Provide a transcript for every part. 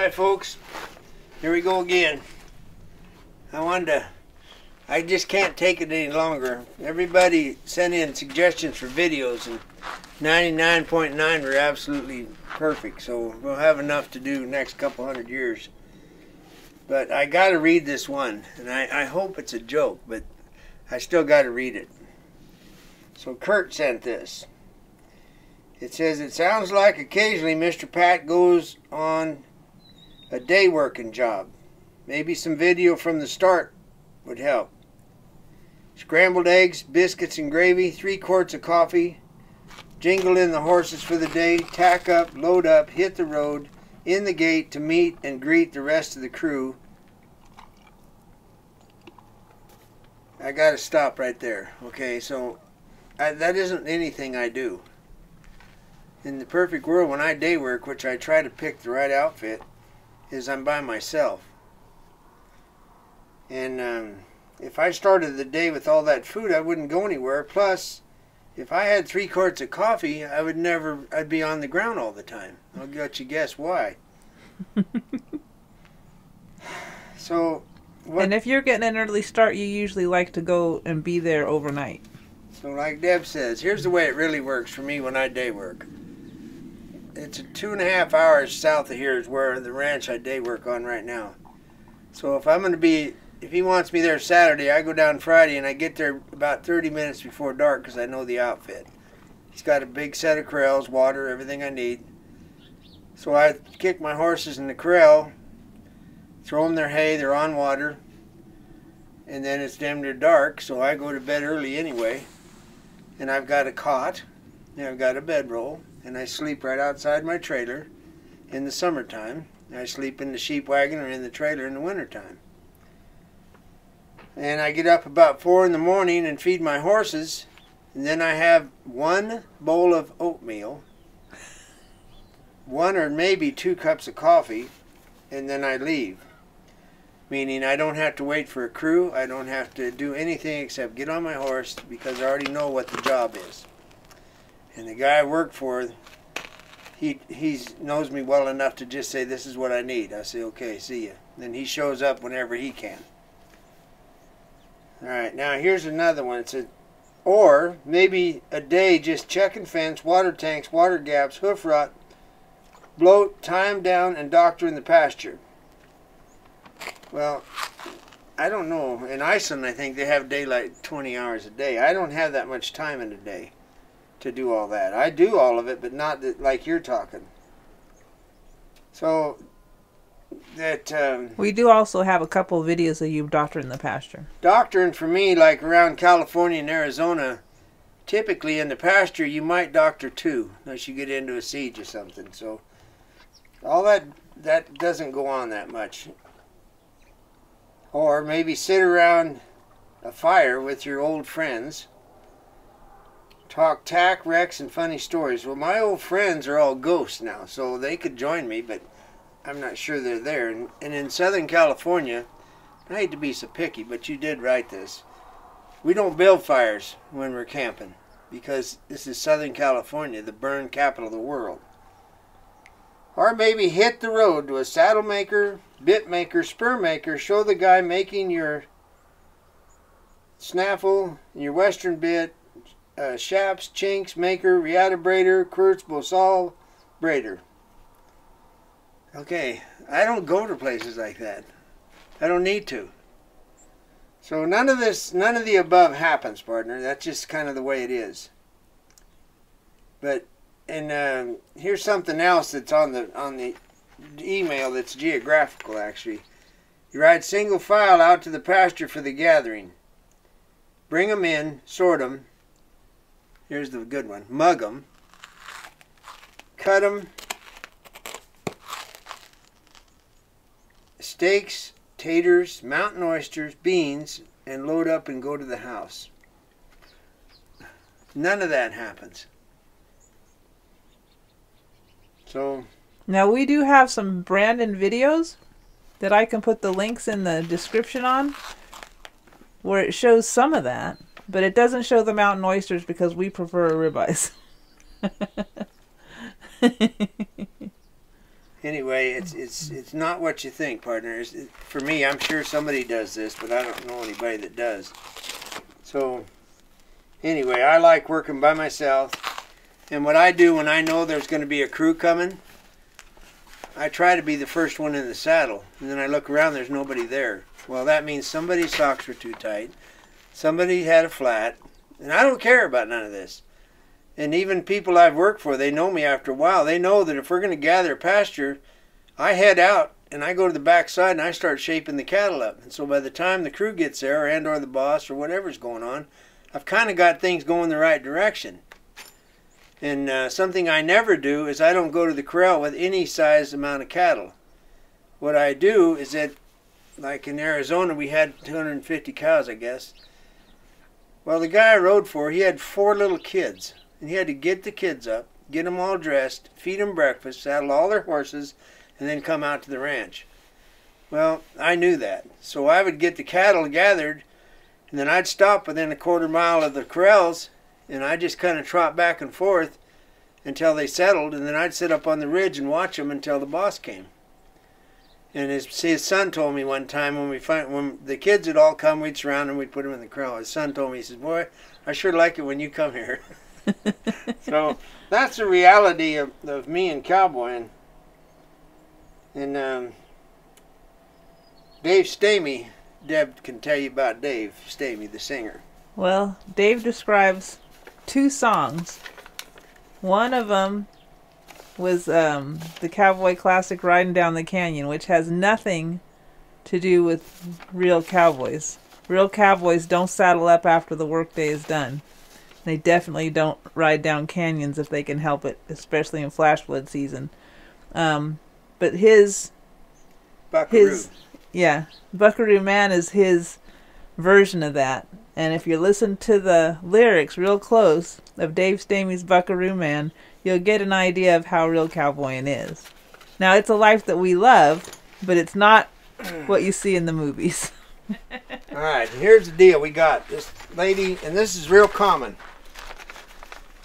Hi folks, here we go again. I just can't take it any longer. Everybody sent in suggestions for videos and 99.9 were absolutely perfect, so we'll have enough to do next couple hundred years. But I gotta read this one, and I hope it's a joke, but I still gotta read it. So Kurt sent this. It says, it sounds like occasionally Mr. Pat goes on a day working job. Maybe some video from the start would help. Scrambled eggs, biscuits and gravy, 3 quarts of coffee, jingle in the horses for the day, tack up, load up, hit the road, in the gate to meet and greet the rest of the crew. I gotta stop right there. Okay, so that isn't anything I do. In the perfect world, when I day work, which I try to pick the right outfit, is I'm by myself. And if I started the day with all that food, I wouldn't go anywhere. Plus, if I had 3 quarts of coffee, I'd be on the ground all the time. I'll let you guess why. So, and if you're getting an early start, you usually like to go and be there overnight. So like Deb says, here's the way it really works for me when I day work. It's 2.5 hours south of here is where the ranch I day work on right now. So if he wants me there Saturday, I go down Friday and I get there about 30 minutes before dark because I know the outfit. He's got a big set of corrals, water, everything I need. So I kick my horses in the corral, throw them their hay, they're on water, and then it's damn near dark, so I go to bed early anyway. And I've got a cot, and I've got a bedroll, and I sleep right outside my trailer in the summertime. I sleep in the sheep wagon or in the trailer in the wintertime. And I get up about 4 in the morning and feed my horses, and then I have 1 bowl of oatmeal, 1 or maybe 2 cups of coffee, and then I leave. Meaning I don't have to wait for a crew, I don't have to do anything except get on my horse because I already know what the job is. And the guy I work for, he knows me well enough to just say, this is what I need. I say, okay, see ya. Then he shows up whenever he can. Alright, now here's another one. It says, or maybe a day just checking fence, water tanks, water gaps, hoof rot, bloat, tie 'em down, and doctor in the pasture. Well, I don't know. In Iceland, I think they have daylight 20 hours a day. I don't have that much time in a day to do all that. I do all of it, but not like you're talking. So that we do also have a couple of videos of you doctoring the pasture. Doctoring for me, like around California and Arizona, typically in the pasture you might doctor 2 unless you get into a siege or something. So all that doesn't go on that much. Or maybe sit around a fire with your old friends, talk tack, wrecks, and funny stories. Well, my old friends are all ghosts now, so they could join me, but I'm not sure they're there. And in Southern California, I hate to be so picky, but you did write this. We don't build fires when we're camping because this is Southern California, the burn capital of the world. Or maybe hit the road to a saddle maker, bit maker, spur maker. Show the guy making your snaffle, your western bit, shaps, chinks, maker, riata braider, Kurtz, Bosal, braider. Okay, I don't go to places like that. I don't need to. So none of the above happens, partner. That's just kind of the way it is. But and here's something else that's on the email that's geographical, actually. You ride single file out to the pasture for the gathering. Bring them in, sort them. Here's the good one. Mug them. Cut them. Steaks, taters, mountain oysters, beans, and load up and go to the house. None of that happens. So now we do have some Brandon videos that I can put the links in the description on where it shows some of that, but it doesn't show the mountain oysters because we prefer ribeyes. Anyway, it's not what you think, partner. For me, I'm sure somebody does this, but I don't know anybody that does. So, anyway, I like working by myself. And what I do when I know there's going to be a crew coming, I try to be the first one in the saddle. And then I look around, there's nobody there. Well, that means somebody's socks were too tight. Somebody had a flat. And I don't care about none of this. And even people I've worked for, they know me after a while. They know that if we're going to gather pasture, I head out and I go to the back side and I start shaping the cattle up. And so by the time the crew gets there, or the boss or whatever's going on, I've kind of got things going the right direction. And something I never do is I don't go to the corral with any size amount of cattle. What I do is that, like in Arizona, we had 250 cows, I guess. Well, the guy I rode for, he had 4 little kids. And he had to get the kids up, get them all dressed, feed them breakfast, saddle all their horses, and then come out to the ranch. Well, I knew that. So I would get the cattle gathered, and then I'd stop within a quarter mile of the corrals, and I'd just kind of trot back and forth until they settled, and then I'd sit up on the ridge and watch them until the boss came. And his son told me one time when the kids had all come, we'd surround them, we'd put them in the corral. His son told me, he says, "Boy, I sure like it when you come here." So that's the reality of me and cowboying. And Dave Stamey, Deb can tell you about Dave Stamey, the singer. Well, Dave describes 2 songs. One of them was the cowboy classic Riding Down the Canyon, which has nothing to do with real cowboys. Real cowboys don't saddle up after the workday is done. They definitely don't ride down canyons if they can help it, especially in flash flood season. But Buckaroo Man is his version of that. And if you listen to the lyrics real close of Dave Stamey's Buckaroo Man, you'll get an idea of how real cowboying is. Now, it's a life that we love, but it's not what you see in the movies. All right, here's the deal. We got this lady, and this is real common.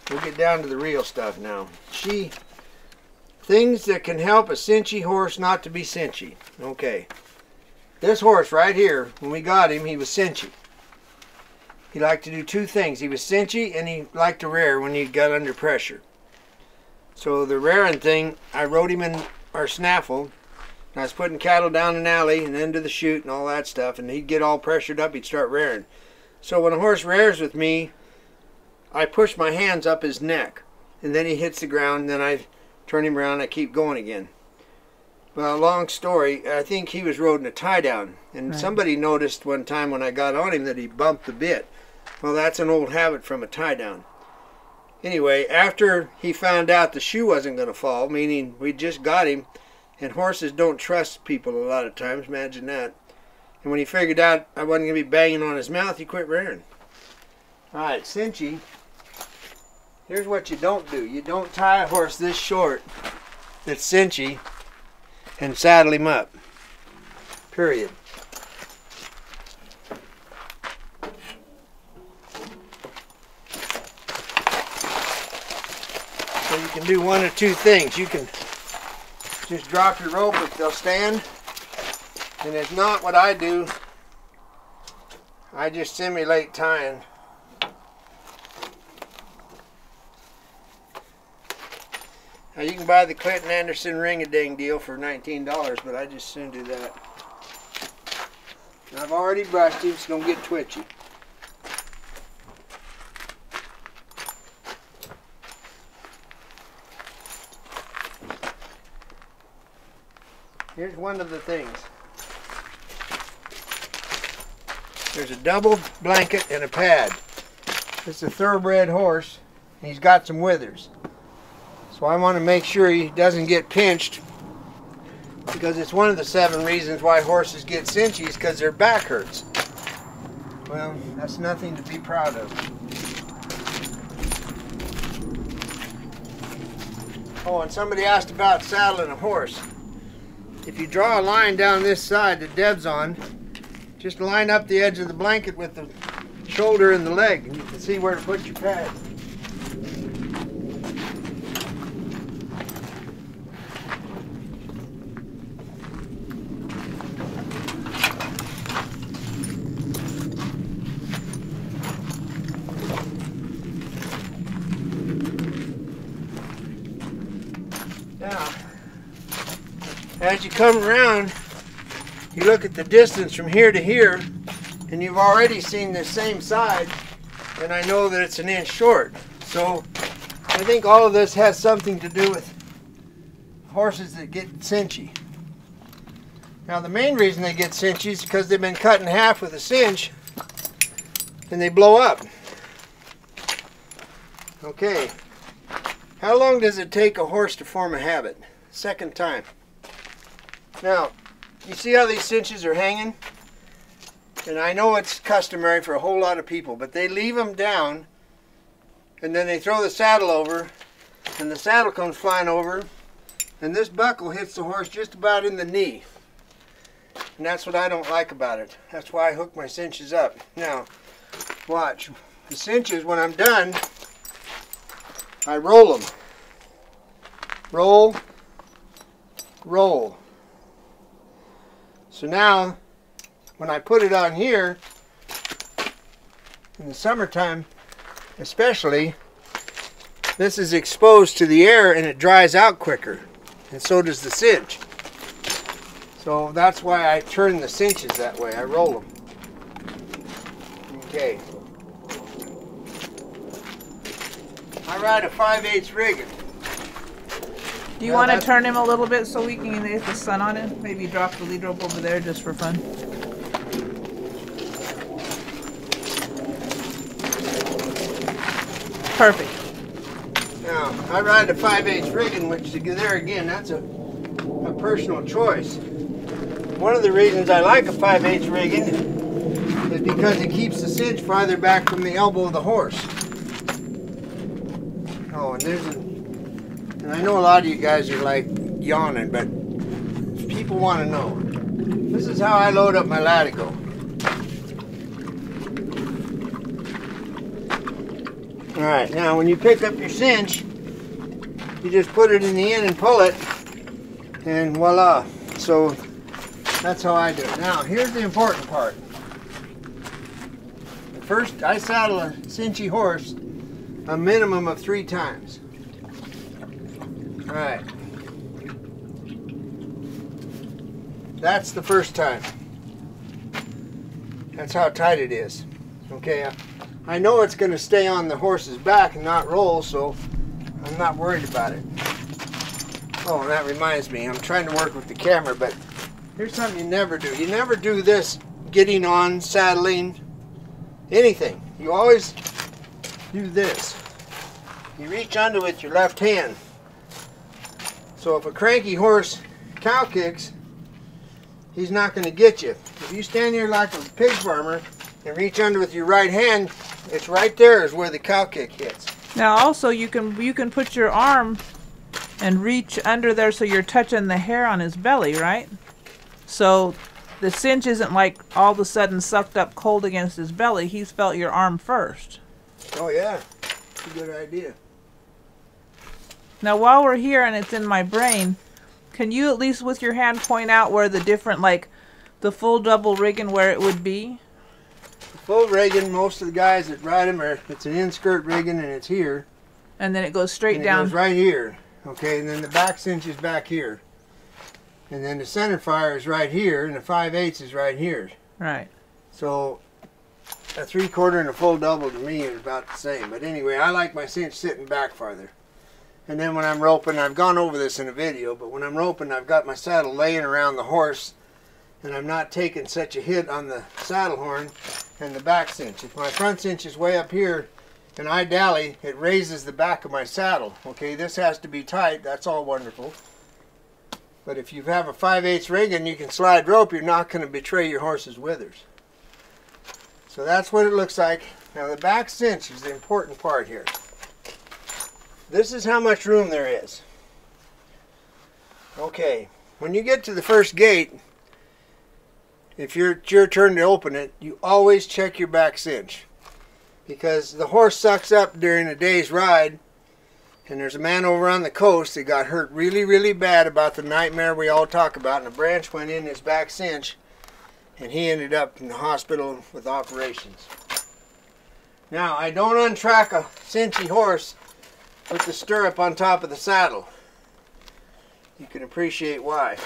We'll get down to the real stuff now. Things that can help a cinchy horse not to be cinchy. Okay. This horse right here, when we got him, he was cinchy. He liked to do 2 things. He was cinchy and he liked to rear when he got under pressure. So the rearing thing, I rode him in our snaffle. And I was putting cattle down an alley and into the chute and all that stuff. And he'd get all pressured up, he'd start rearing. So when a horse rears with me, I push my hands up his neck. And then he hits the ground and then I turn him around and I keep going again. Well, long story, I think he was riding a tie down. And somebody noticed one time when I got on him that he bumped the bit. Well, that's an old habit from a tie down. Anyway, after he found out the shoe wasn't going to fall, meaning we just got him, and horses don't trust people a lot of times, imagine that. And when he figured out I wasn't going to be banging on his mouth, he quit rearing. All right, Cinchy, here's what you don't do. You don't tie a horse this short that's cinchy and saddle him up. Period. So you can do one of 2 things. You can just drop your rope if they'll stand. And if not, what I do, I just simulate tying. Now you can buy the Clinton Anderson ring-a-ding deal for $19, but I just soon do that. And I've already brushed him, so don't get twitchy. Here's one of the things. There's a double blanket and a pad. It's a thoroughbred horse, and he's got some withers. So I want to make sure he doesn't get pinched, because it's one of the 7 reasons why horses get cinchies, because their back hurts. Well, that's nothing to be proud of. Oh, and somebody asked about saddling a horse. If you draw a line down this side that Deb's on, just line up the edge of the blanket with the shoulder and the leg, and you can see where to put your pad. as you come around, you look at the distance from here to here, and you've already seen the same side, and I know that it's an inch short. So I think all of this has something to do with horses that get cinchy. Now the main reason they get cinchy is because they've been cut in half with a cinch and they blow up. Okay, how long does it take a horse to form a habit? Second time. Now, you see how these cinches are hanging? And I know it's customary for a whole lot of people, but they leave them down and then they throw the saddle over and the saddle comes flying over and this buckle hits the horse just about in the knee. And that's what I don't like about it. That's why I hook my cinches up. Now, watch. The cinches, when I'm done, I roll them. Roll, roll. So now, when I put it on here, in the summertime especially, this is exposed to the air and it dries out quicker. And so does the cinch. So that's why I turn the cinches that way. I roll them. Okay. I ride a 5/8 rigging. Do you want to turn him a little bit so we can get the sun on him? Maybe drop the lead rope over there just for fun. Perfect. Now, I ride a 5/8 rigging, which there again, that's a personal choice. One of the reasons I like a 5/8 rigging is because it keeps the cinch farther back from the elbow of the horse. Oh, and I know a lot of you guys are like yawning, but people want to know. This is how I load up my latigo. Alright, now when you pick up your cinch, you just put it in the end and pull it, and voila. So that's how I do it. Now, here's the important part. First, I saddle a cinchy horse a minimum of 3 times. Alright. That's the first time. That's how tight it is. Okay, I know it's going to stay on the horse's back and not roll, so I'm not worried about it. Oh, and that reminds me, I'm trying to work with the camera, but here's something you never do. You never do this getting on, saddling, anything. You always do this. You reach under with your left hand. So if a cranky horse cow kicks, he's not going to get you. If you stand here like a pig farmer and reach under with your right hand, it's right there is where the cow kick hits. Now also you can put your arm and reach under there so you're touching the hair on his belly, right? So the cinch isn't like all of a sudden sucked up cold against his belly. He's felt your arm first. Oh yeah, that's a good idea. Now while we're here and it's in my brain, can you at least with your hand point out where the different, like the full double rigging, where it would be? The full rigging, most of the guys that ride them are, it's an in-skirt rigging and it's here. And then it goes straight and down. It goes right here. Okay, and then the back cinch is back here. And then the center fire is right here and the 5/8 is right here. Right. So a 3/4 and a full double to me is about the same. But anyway, I like my cinch sitting back farther. And then when I'm roping, I've gone over this in a video, but when I'm roping, I've got my saddle laying around the horse and I'm not taking such a hit on the saddle horn and the back cinch. If my front cinch is way up here and I dally, it raises the back of my saddle. Okay, this has to be tight. That's all wonderful. But if you have a 5/8 rig and you can slide rope, you're not going to betray your horse's withers. So that's what it looks like. Now the back cinch is the important part here. This is how much room there is. Okay, when you get to the first gate, if it's your turn to open it, you always check your back cinch. Because the horse sucks up during a day's ride, and there's a man over on the coast that got hurt really, really bad about the nightmare we all talk about, and a branch went in his back cinch, and he ended up in the hospital with operations. Now, I don't untrack a cinchy horse with the stirrup on top of the saddle. You can appreciate why.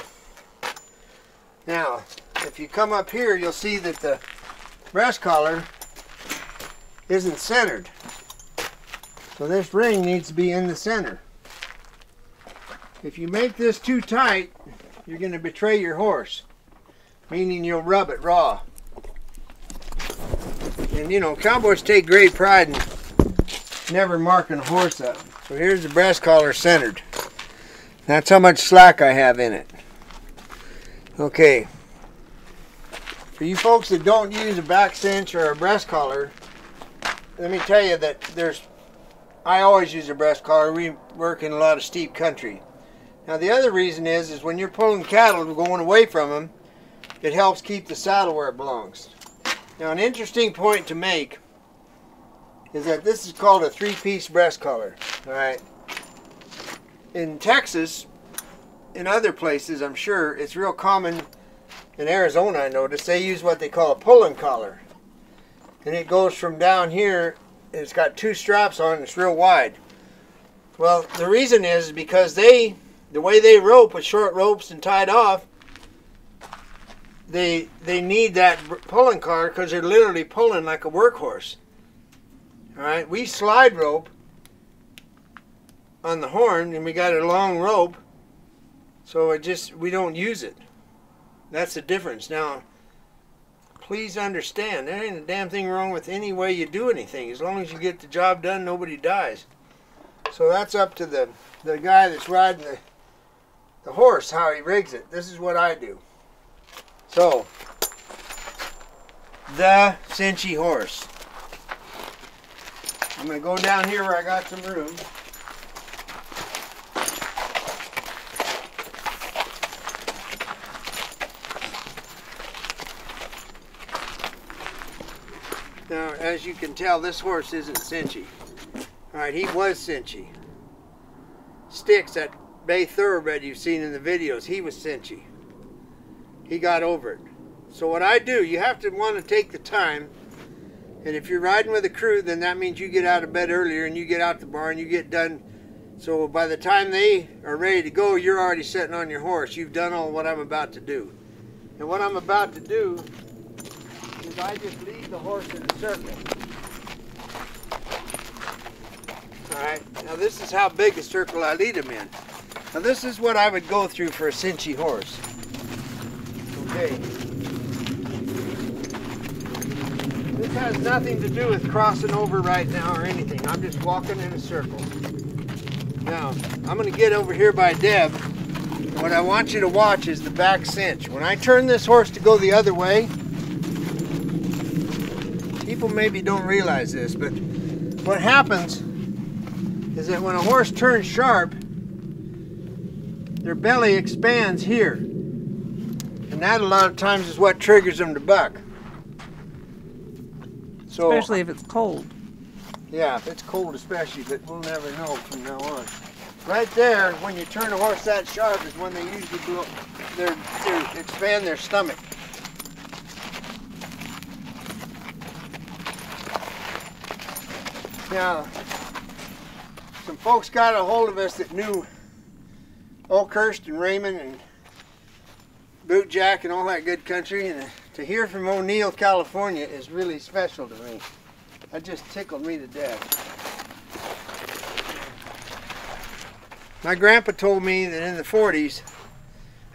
Now, if you come up here, you'll see that the breast collar isn't centered. So this ring needs to be in the center. If you make this too tight, you're going to betray your horse, meaning you'll rub it raw. And you know, cowboys take great pride in never marking a horse up. So here's the breast collar centered. That's how much slack I have in it. Okay. For you folks that don't use a back cinch or a breast collar, let me tell you that I always use a breast collar. We work in a lot of steep country. Now the other reason is when you're pulling cattle going away from them, it helps keep the saddle where it belongs. Now an interesting point to make is that this is called a 3-piece breast collar. All right. In Texas, in other places, I'm sure it's real common. In Arizona, I noticed they use what they call a pulling collar, and it goes from down here. And it's got 2 straps on it. It's real wide. Well, the reason is because the way they rope with short ropes and tied off, they need that pulling collar because they're literally pulling like a workhorse. All right, we slide rope on the horn, and we got a long rope, so we don't use it. That's the difference. Now, please understand, there ain't a damn thing wrong with any way you do anything. As long as you get the job done, nobody dies. So that's up to the guy that's riding the horse, how he rigs it. This is what I do. So, the Cinchy horse. I'm going to go down here where I got some room. Now, as you can tell, this horse isn't Cinchy. Alright, he was Cinchy. Sticks, that bay thoroughbred you've seen in the videos, he was Cinchy. He got over it. So what I do, you have to want to take the time, and if you're riding with a crew, then that means you get out of bed earlier and you get out the barn, you get done. So by the time they are ready to go, you're already sitting on your horse. You've done all what I'm about to do. And what I'm about to do is I just lead the horse in a circle. Alright, now this is how big a circle I lead him in. Now this is what I would go through for a Cinchy horse. Okay. This has nothing to do with crossing over right now or anything. I'm just walking in a circle. Now, I'm going to get over here by Deb. What I want you to watch is the back cinch. When I turn this horse to go the other way, people maybe don't realize this, but what happens is that when a horse turns sharp, their belly expands here. And that a lot of times is what triggers them to buck. So, especially if it's cold. Yeah, if it's cold especially, but we'll never know from now on. Right there, when you turn a horse that sharp is when they usually blow, they expand their stomach. Now, some folks got a hold of us that knew Oakhurst and Raymond and Bootjack and all that good country, and to hear from O'Neill, California is really special to me. That just tickled me to death. My grandpa told me that in the 40s,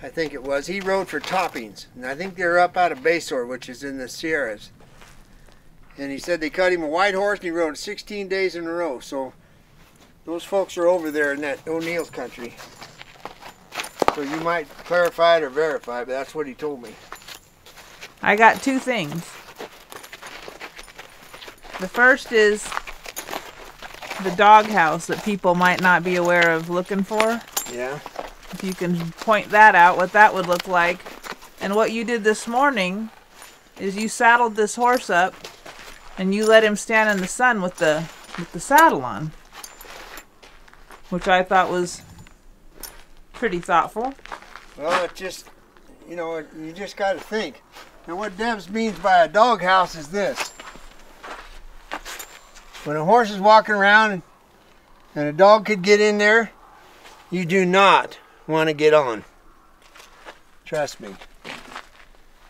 I think it was, he rode for Toppings, and I think they're up out of Basor, which is in the Sierras. And he said they cut him a white horse and he rode 16 days in a row. So those folks are over there in that O'Neill's country. So you might clarify it or verify, but that's what he told me. I got 2 things. The first is the doghouse that people might not be aware of looking for. Yeah. If you can point that out, what that would look like. And what you did this morning is you saddled this horse up and you let him stand in the sun with the saddle on, which I thought was pretty thoughtful. Well, it just, you know, you just got to think. Now what Debs means by a doghouse is this. When a horse is walking around and a dog could get in there, you do not want to get on. Trust me.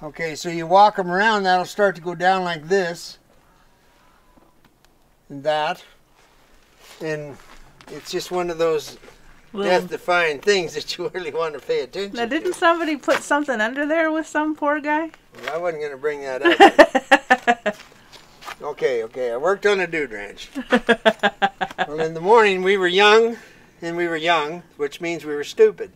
Okay, so you walk them around, that'll start to go down like this. And that. And it's just one of those death-defying things that you really want to pay attention to. Now, didn't somebody put something under there with some poor guy? Well, I wasn't going to bring that up. Okay, I worked on a dude ranch. Well, in the morning we were young, which means we were stupid.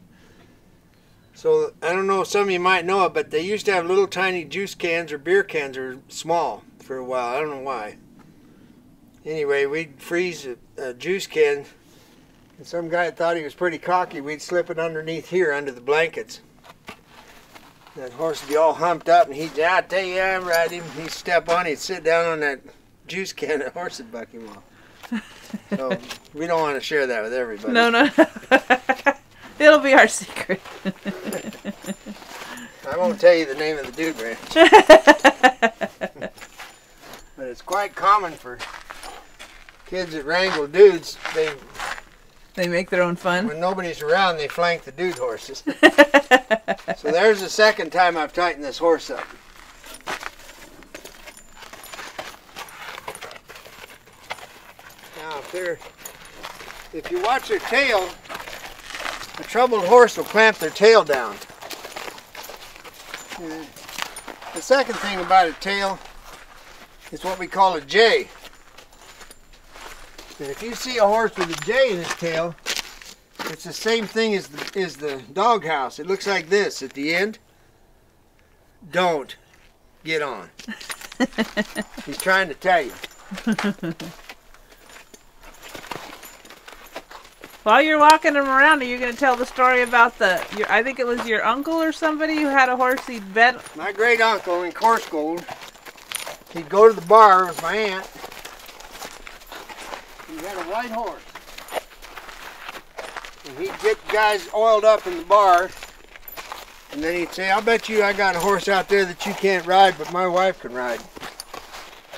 So, I don't know, some of you might know it, but they used to have little tiny juice cans or beer cans, or small, for a while. I don't know why. Anyway, we'd freeze a juice can, and some guy thought he was pretty cocky. We'd slip it underneath here, under the blankets. That horse would be all humped up, and he'd, I tell you, I'm riding him. He'd step on, he'd sit down on that juice can, the horse would buck him off. So, we don't want to share that with everybody. No. It'll be our secret. I won't tell you the name of the dude ranch. But it's quite common for kids that wrangle dudes. They make their own fun. When nobody's around, they flank the dude horses. So there's the second time I've tightened this horse up. Now, if you watch their tail, a troubled horse will clamp their tail down. The second thing about a tail is what we call a J. And if you see a horse with a J in his tail, it's the same thing as the doghouse. It looks like this at the end. Don't get on. He's trying to tell you. While you're walking them around, are you going to tell the story about I think it was your uncle or somebody who had a horse he'd bet? My great uncle in Coarse Gold, he'd go to the bar with my aunt. He had a white horse. And he'd get guys oiled up in the bar. And then he'd say, I'll bet you I got a horse out there that you can't ride, but my wife can ride.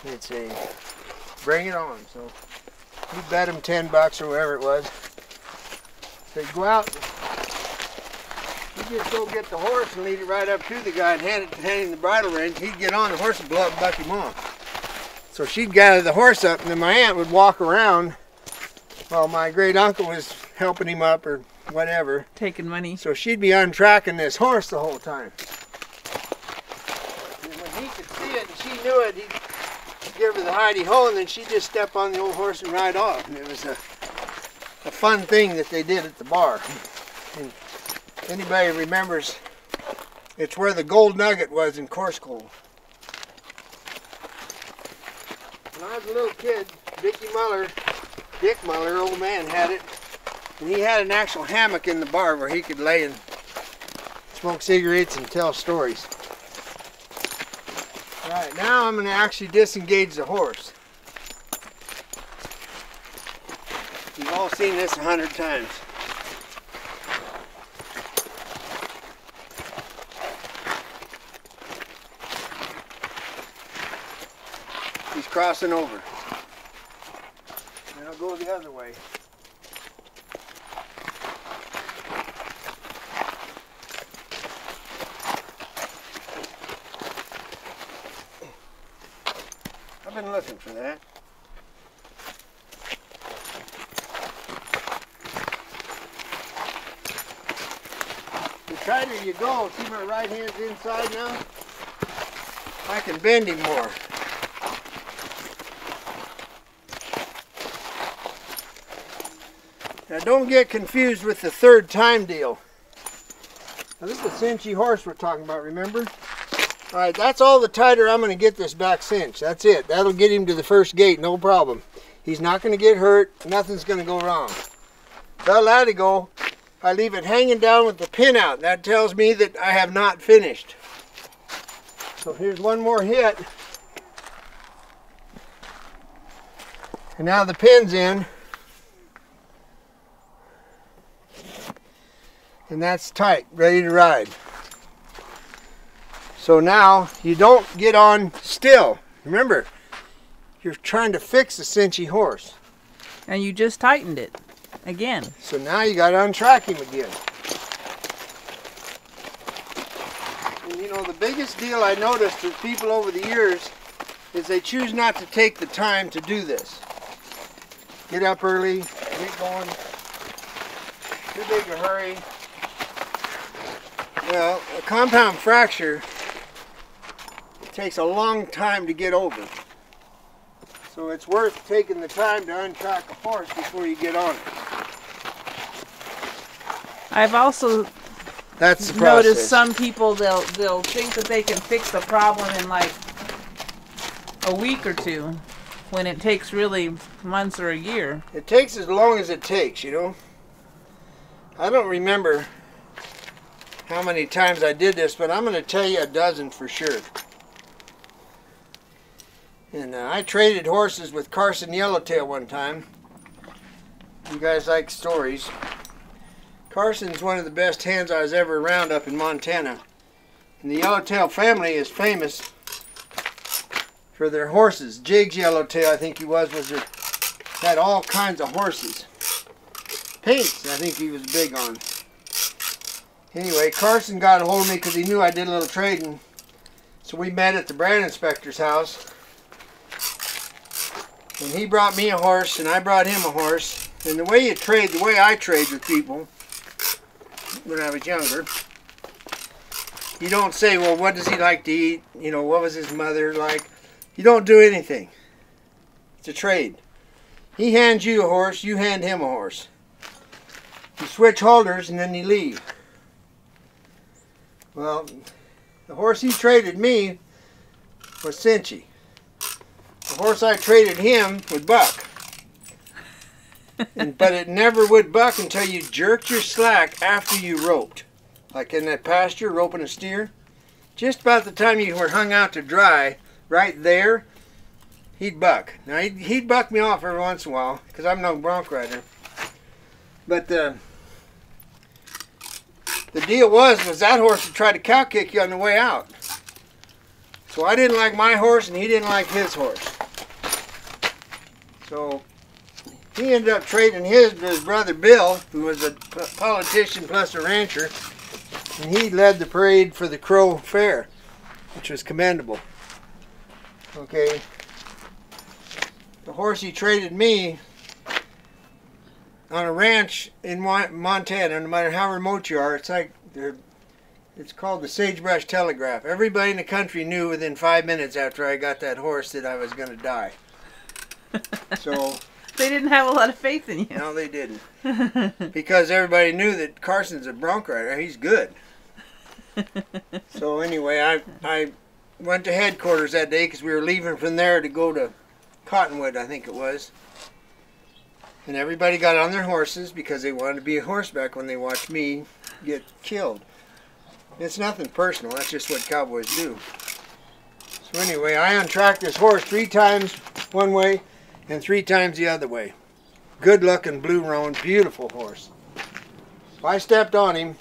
And he'd say, bring it on. So he'd bet him $10 or whatever it was. They'd go out, he'd just go get the horse and lead it right up to the guy and hand him the bridle rein. He'd get on, the horse would blow up and buck him off. So she'd gather the horse up, and then my aunt would walk around while my great uncle was helping him up or whatever. Taking money. So she'd be untracking this horse the whole time. And when he could see it and she knew it, he'd give her the hidey-ho, and then she'd just step on the old horse and ride off. And it was a fun thing that they did at the bar. And anybody remembers, it's where the Gold Nugget was in Coarse Gold. When I was a little kid, Dick Muller, old man, had it. And he had an actual hammock in the bar where he could lay and smoke cigarettes and tell stories. Alright, now I'm going to actually disengage the horse. You've all seen this 100 times. He's crossing over. And I'll go the other way. I've been looking for that. The tighter you go, see my right hand's inside now? I can bend him more. Now don't get confused with the third time deal. Now this is the cinchy horse we're talking about, remember? Alright, that's all the tighter I'm going to get this back cinch. That's it. That'll get him to the first gate, no problem. He's not going to get hurt. Nothing's going to go wrong. They'll let it go. I leave it hanging down with the pin out. That tells me that I have not finished. So here's one more hit. And now the pin's in. And that's tight, ready to ride. So now you don't get on still. Remember, you're trying to fix a cinchy horse. And you just tightened it again. So now you got to untrack him again. And you know, the biggest deal I noticed with people over the years is they choose not to take the time to do this. Get up early, get going, too big a hurry. Well, a compound fracture, it takes a long time to get over. So it's worth taking the time to untrack a horse before you get on it. I've also noticed some people, they'll think that they can fix the problem in like a week or two, when it takes really months or a year. It takes as long as it takes, you know. I don't remember how many times I did this, but I'm going to tell you a dozen for sure. And I traded horses with Carson Yellowtail one time. You guys like stories. Carson's one of the best hands I was ever around up in Montana. And the Yellowtail family is famous for their horses. Jiggs Yellowtail, I think he was had all kinds of horses. Paints, I think he was big on. Anyway, Carson got a hold of me because he knew I did a little trading. So we met at the brand inspector's house. And he brought me a horse and I brought him a horse. And the way I trade with people when I was younger, you don't say, well, what does he like to eat? You know, what was his mother like? You don't do anything. It's a trade. He hands you a horse, you hand him a horse. You switch holders and then you leave. Well, the horse he traded me was Cinchy. The horse I traded him would buck. But it never would buck until you jerked your slack after you roped. Like in that pasture, roping a steer. Just about the time you were hung out to dry, right there, he'd buck. Now, he'd buck me off every once in a while, because I'm no bronc rider. But the deal was that horse would try to cow kick you on the way out. So I didn't like my horse, and he didn't like his horse. So he ended up trading his to his brother Bill, who was a politician plus a rancher. And he led the parade for the Crow Fair, which was commendable. Okay. The horse he traded me on a ranch in Montana, no matter how remote you are, it's called the Sagebrush Telegraph. Everybody in the country knew within 5 minutes after I got that horse that I was going to die. So they didn't have a lot of faith in you. No, they didn't. Because everybody knew that Carson's a bronc rider. He's good. So anyway, I went to headquarters that day because we were leaving from there to go to Cottonwood, I think it was. And everybody got on their horses because they wanted to be a horseback when they watched me get killed. It's nothing personal. That's just what cowboys do. So anyway, I untracked this horse 3 times one way and 3 times the other way. Good looking blue roan, beautiful horse. So I stepped on him,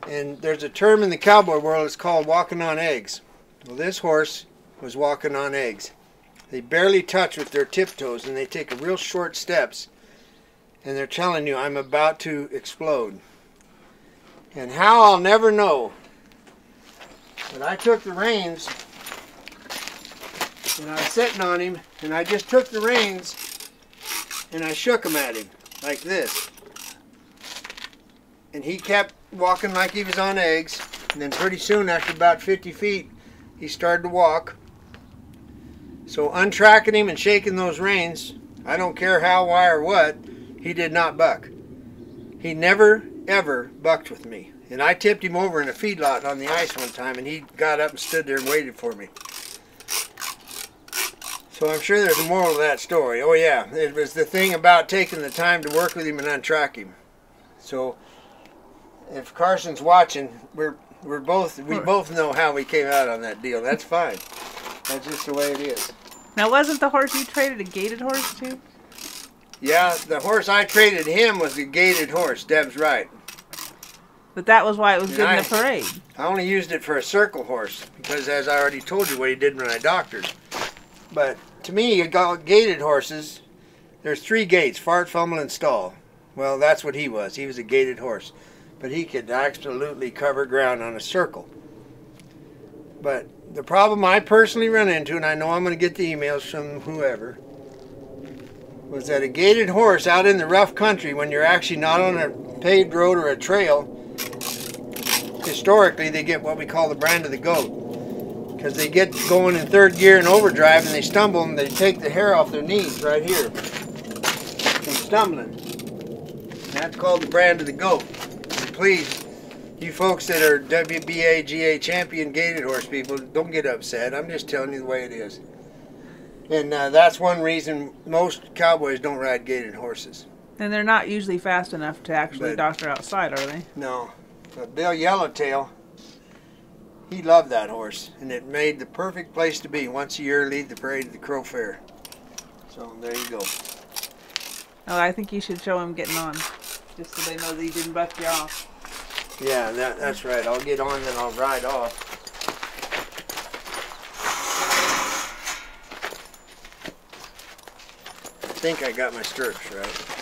and there's a term in the cowboy world, it's called walking on eggs. Well, this horse was walking on eggs. They barely touch with their tiptoes, and they take a real short steps, and they're telling you, I'm about to explode. And how, I'll never know. But I took the reins, and I was sitting on him, and I just took the reins, and I shook him at him, like this. And he kept walking like he was on eggs, and then pretty soon, after about 50 feet, he started to walk. So untracking him and shaking those reins, I don't care how, why, or what, he did not buck. He never, ever bucked with me. And I tipped him over in a feedlot on the ice one time, and he got up and stood there and waited for me. So I'm sure there's a moral to that story. Oh yeah, it was the thing about taking the time to work with him and untrack him. So if Carson's watching, we both know how we came out on that deal. That's fine. That's just the way it is. Now, wasn't the horse you traded a gaited horse too? Yeah, the horse I traded him was a gaited horse. Deb's right. But that was why it was good in the parade. I only used it for a circle horse because, as I already told you, what he did when I doctored. But to me, gaited horses, there's 3 gaits: fart, fumble, and stall. Well, that's what he was. He was a gaited horse. But he could absolutely cover ground on a circle. But the problem I personally run into, and I know I'm going to get the emails from whoever, was that a gaited horse out in the rough country, when you're actually not on a paved road or a trail, historically they get what we call the brand of the goat. Because they get going in third gear and overdrive and they stumble and they take the hair off their knees right here from stumbling. And that's called the brand of the goat. And please, you folks that are WBA champion gaited horse people, don't get upset. I'm just telling you the way it is. And that's one reason most cowboys don't ride gaited horses. And they're not usually fast enough to actually doctor outside, are they? No. But Bill Yellowtail, he loved that horse. And it made the perfect place to be. Once a year, lead the parade at the Crow Fair. So there you go. Oh, I think you should show him getting on. Just so they know that he didn't buck you off. Yeah, that's right. I'll get on, then I'll ride off. I think I got my stirrups right.